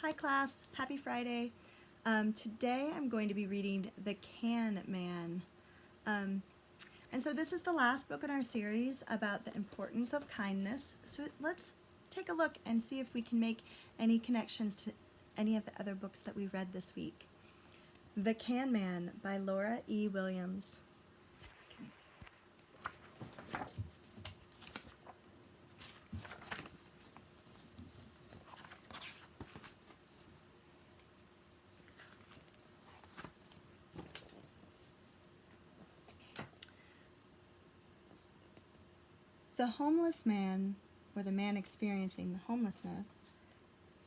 Hi class, happy Friday. Today I'm going to be reading The Can Man. And so this is the last book in our series about the importance of kindness. So let's take a look and see if we can make any connections to any of the other books that we read this week. The Can Man by Laura E. Williams. The homeless man, or the man experiencing homelessness,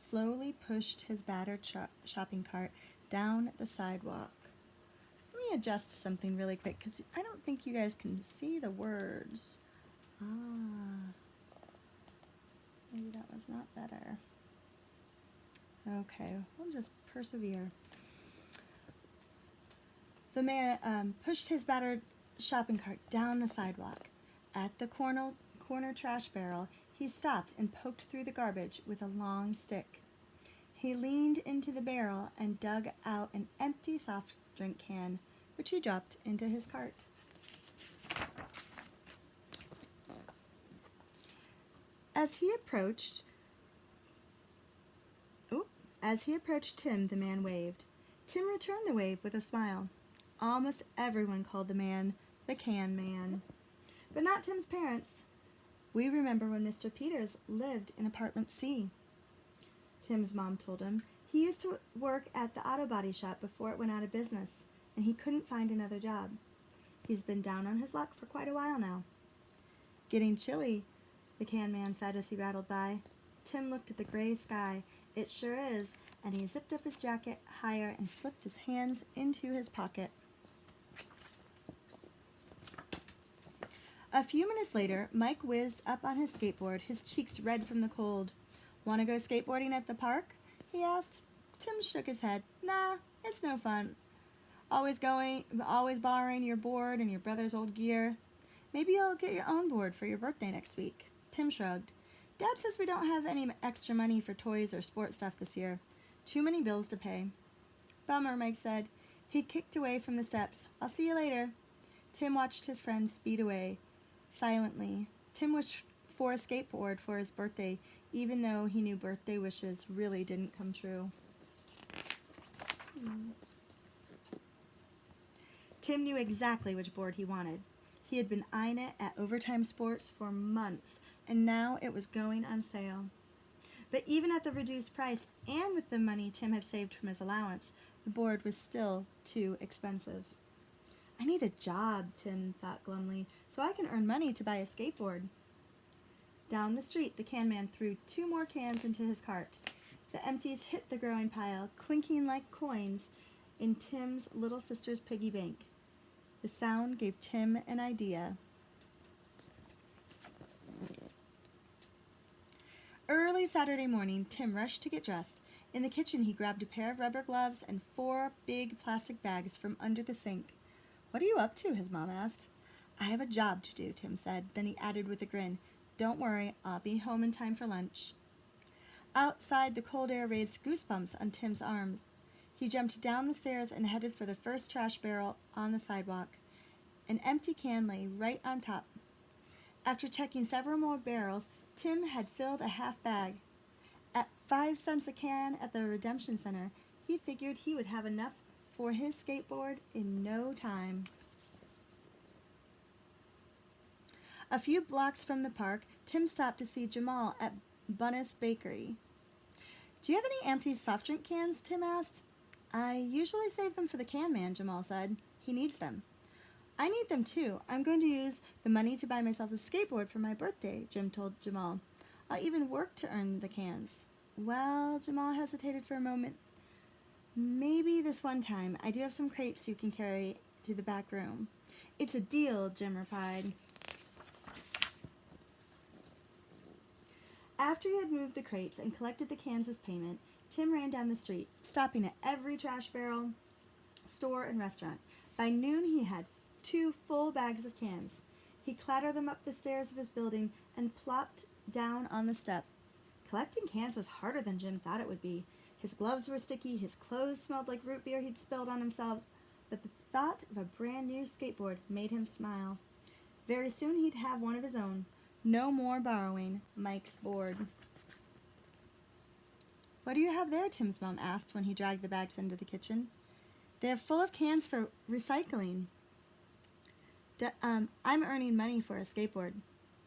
slowly pushed his battered shopping cart down the sidewalk. Let me adjust something really quick because I don't think you guys can see the words. Maybe that was not better. Okay, we'll just persevere. The man pushed his battered shopping cart down the sidewalk. At the corner trash barrel, he stopped and poked through the garbage with a long stick. He leaned into the barrel and dug out an empty soft drink can, which he dropped into his cart. As he approached Tim, the man waved. Tim returned the wave with a smile. Almost everyone called the man the Can Man, but not Tim's parents. We remember when Mr. Peters lived in apartment C. Tim's mom told him he used to work at the auto body shop before it went out of business, and he couldn't find another job. He's been down on his luck for quite a while now. Getting chilly, the Can Man said as he rattled by. Tim looked at the gray sky. It sure is, and he zipped up his jacket higher and slipped his hands into his pocket. A few minutes later, Mike whizzed up on his skateboard, his cheeks red from the cold. "Want to go skateboarding at the park?" he asked. Tim shook his head. "Nah, it's no fun. Always borrowing your board and your brother's old gear. Maybe you'll get your own board for your birthday next week." Tim shrugged. "Dad says we don't have any extra money for toys or sports stuff this year. Too many bills to pay." "Bummer," Mike said. He kicked away from the steps. "I'll see you later." Tim watched his friend speed away. Silently, Tim wished for a skateboard for his birthday, even though he knew birthday wishes really didn't come true. Tim knew exactly which board he wanted. He had been eyeing it at Overtime Sports for months, and now it was going on sale. But even at the reduced price and with the money Tim had saved from his allowance, the board was still too expensive. "I need a job," Tim thought glumly, "so I can earn money to buy a skateboard." Down the street, the Can Man threw 2 more cans into his cart. The empties hit the growing pile, clinking like coins in Tim's little sister's piggy bank. The sound gave Tim an idea. Early Saturday morning, Tim rushed to get dressed. In the kitchen, he grabbed a pair of rubber gloves and 4 big plastic bags from under the sink. "What are you up to?" his mom asked. "I have a job to do," Tim said. Then he added with a grin, "Don't worry, I'll be home in time for lunch." Outside, the cold air raised goosebumps on Tim's arms. He jumped down the stairs and headed for the first trash barrel on the sidewalk. An empty can lay right on top. After checking several more barrels, Tim had filled a half bag. At 5 cents a can at the Redemption Center, he figured he would have enough for his skateboard in no time. A few blocks from the park, Tim stopped to see Jamal at Bunnis Bakery. "Do you have any empty soft drink cans?" Tim asked. "I usually save them for the Can Man," Jamal said. "He needs them." "I need them too. I'm going to use the money to buy myself a skateboard for my birthday," Jim told Jamal. "I'll even work to earn the cans." "Well," Jamal hesitated for a moment. "Maybe this one time. I do have some crepes you can carry to the back room." "It's a deal," Jim replied. After he had moved the crepes and collected the cans as payment, Tim ran down the street, stopping at every trash barrel, store, and restaurant. By noon, he had 2 full bags of cans. He clattered them up the stairs of his building and plopped down on the step. Collecting cans was harder than Jim thought it would be. His gloves were sticky, his clothes smelled like root beer he'd spilled on himself, but the thought of a brand new skateboard made him smile. Very soon he'd have one of his own. No more borrowing Mike's board. "What do you have there?" Tim's mom asked when he dragged the bags into the kitchen. "They're full of cans for recycling." I'm earning money for a skateboard."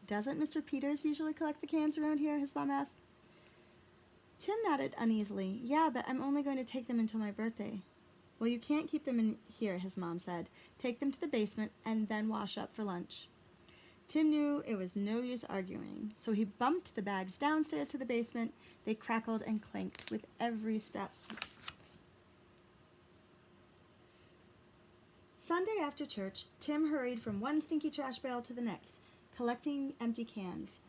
"Doesn't Mr. Peters usually collect the cans around here?" his mom asked. Tim nodded uneasily. "Yeah, but I'm only going to take them until my birthday." "Well, you can't keep them in here," his mom said. "Take them to the basement and then wash up for lunch." Tim knew it was no use arguing, so he bumped the bags downstairs to the basement. They crackled and clanked with every step. Sunday after church, Tim hurried from one stinky trash barrel to the next, collecting empty cans.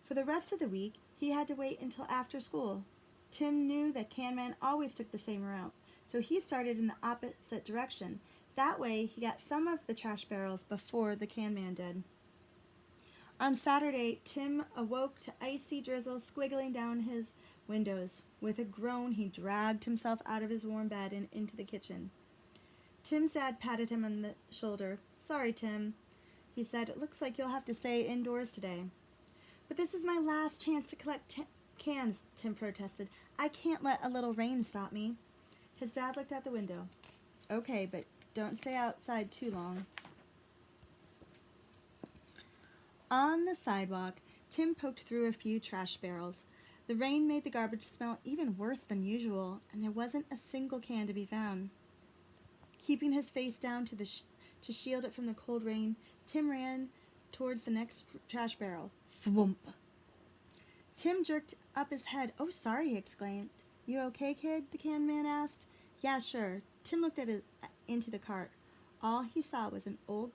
For the rest of the week, he had to wait until after school. Tim knew that Can Man always took the same route, so he started in the opposite direction. That way, he got some of the trash barrels before the Can Man did. On Saturday, Tim awoke to icy drizzle squiggling down his windows. With a groan, he dragged himself out of his warm bed and into the kitchen. Tim's dad patted him on the shoulder. "Sorry, Tim," he said. "It looks like you'll have to stay indoors today." "But this is my last chance to collect cans," Tim protested. "I can't let a little rain stop me." His dad looked out the window. "Okay, but don't stay outside too long." On the sidewalk, Tim poked through a few trash barrels. The rain made the garbage smell even worse than usual, and there wasn't a single can to be found. Keeping his face down to shield it from the cold rain, Tim ran towards the next trash barrel. Thwomp! Tim jerked up his head. "Oh, sorry," he exclaimed. "You okay, kid?" the Can Man asked. "Yeah, sure." Tim looked into the cart. All he saw was an old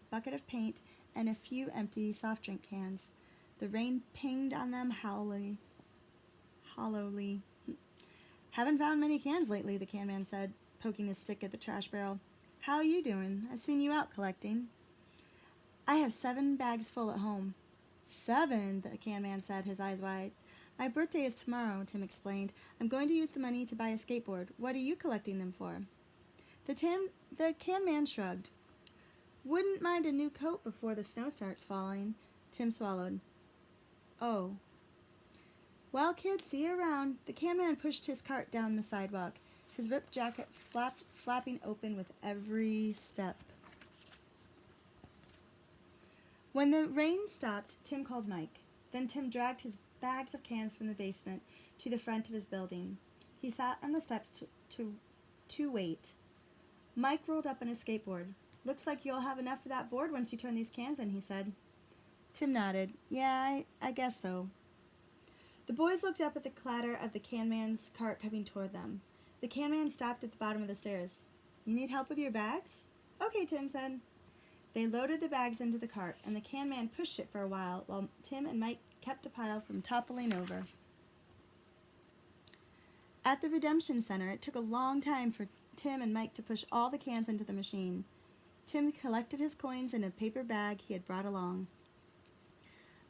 bucket of paint and a few empty soft drink cans. The rain pinged on them hollowly. "Haven't found many cans lately," the Can Man said, poking his stick at the trash barrel. "How are you doing? I've seen you out collecting." "I have 7 bags full at home." "7?" the Can Man said, his eyes wide. "My birthday is tomorrow," Tim explained. "I'm going to use the money to buy a skateboard. What are you collecting them for?" The Can Man shrugged. "Wouldn't mind a new coat before the snow starts falling." Tim swallowed. "Oh. Well, kids, see you around." The Can Man pushed his cart down the sidewalk, his ripped jacket flapping open with every step. When the rain stopped, Tim called Mike. Then Tim dragged his bags of cans from the basement to the front of his building. He sat on the steps to wait. Mike rolled up on his skateboard. "Looks like you'll have enough for that board once you turn these cans in," he said. Tim nodded. "Yeah, I guess so." The boys looked up at the clatter of the Can Man's cart coming toward them. The Can Man stopped at the bottom of the stairs. "You need help with your bags?" "Okay," Tim said. They loaded the bags into the cart, and the Can Man pushed it for a while Tim and Mike kept the pile from toppling over. At the Redemption Center, it took a long time for Tim and Mike to push all the cans into the machine. Tim collected his coins in a paper bag he had brought along.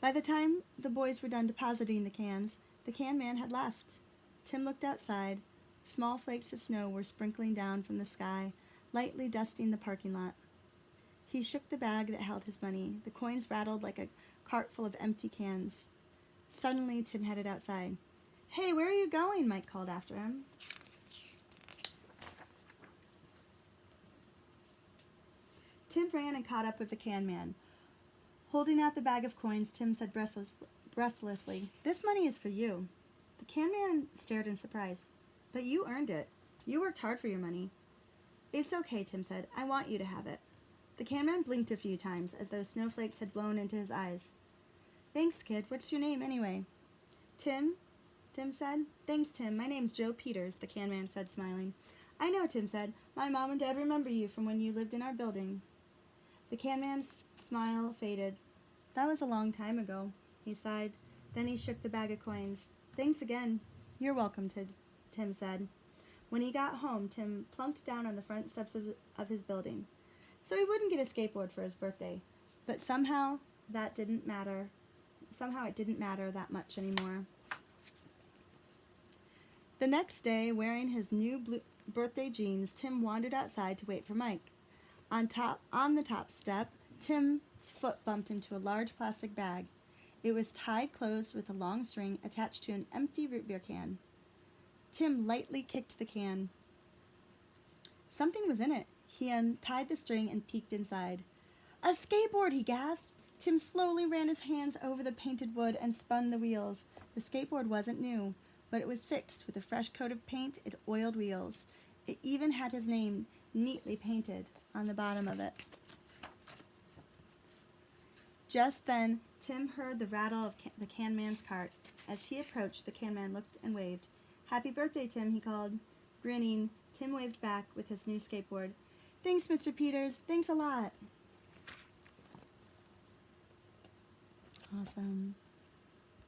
By the time the boys were done depositing the cans, the Can Man had left. Tim looked outside. Small flakes of snow were sprinkling down from the sky, lightly dusting the parking lot. He shook the bag that held his money. The coins rattled like a cart full of empty cans. Suddenly, Tim headed outside. "Hey, where are you going?" Mike called after him. Tim ran and caught up with the Can Man. Holding out the bag of coins, Tim said breathlessly, "This money is for you." The Can Man stared in surprise. "But you earned it. You worked hard for your money." "It's okay," Tim said. "I want you to have it." The Can Man blinked a few times, as though snowflakes had blown into his eyes. "Thanks, kid. What's your name, anyway?" "Tim," Tim said. "Thanks, Tim. My name's Joe Peters," the Can Man said, smiling. "I know," Tim said. "My mom and dad remember you from when you lived in our building." The Can Man's smile faded. "That was a long time ago," he sighed. Then he shook the bag of coins. "Thanks again." "You're welcome," Tim said. When he got home, Tim plunked down on the front steps of his building. So he wouldn't get a skateboard for his birthday. But somehow it didn't matter that much anymore. The next day, wearing his new birthday jeans, Tim wandered outside to wait for Mike. On the top step, Tim's foot bumped into a large plastic bag. It was tied closed with a long string attached to an empty root beer can. Tim lightly kicked the can. Something was in it. He untied the string and peeked inside. A skateboard, he gasped. Tim slowly ran his hands over the painted wood and spun the wheels. The skateboard wasn't new, but it was fixed with a fresh coat of paint and oiled wheels. It even had his name neatly painted on the bottom of it. Just then, Tim heard the rattle of the can man's cart. As he approached, the can man looked and waved. "Happy birthday, Tim," he called. Grinning, Tim waved back with his new skateboard. "Thanks, Mr. Peters. Thanks a lot." Awesome.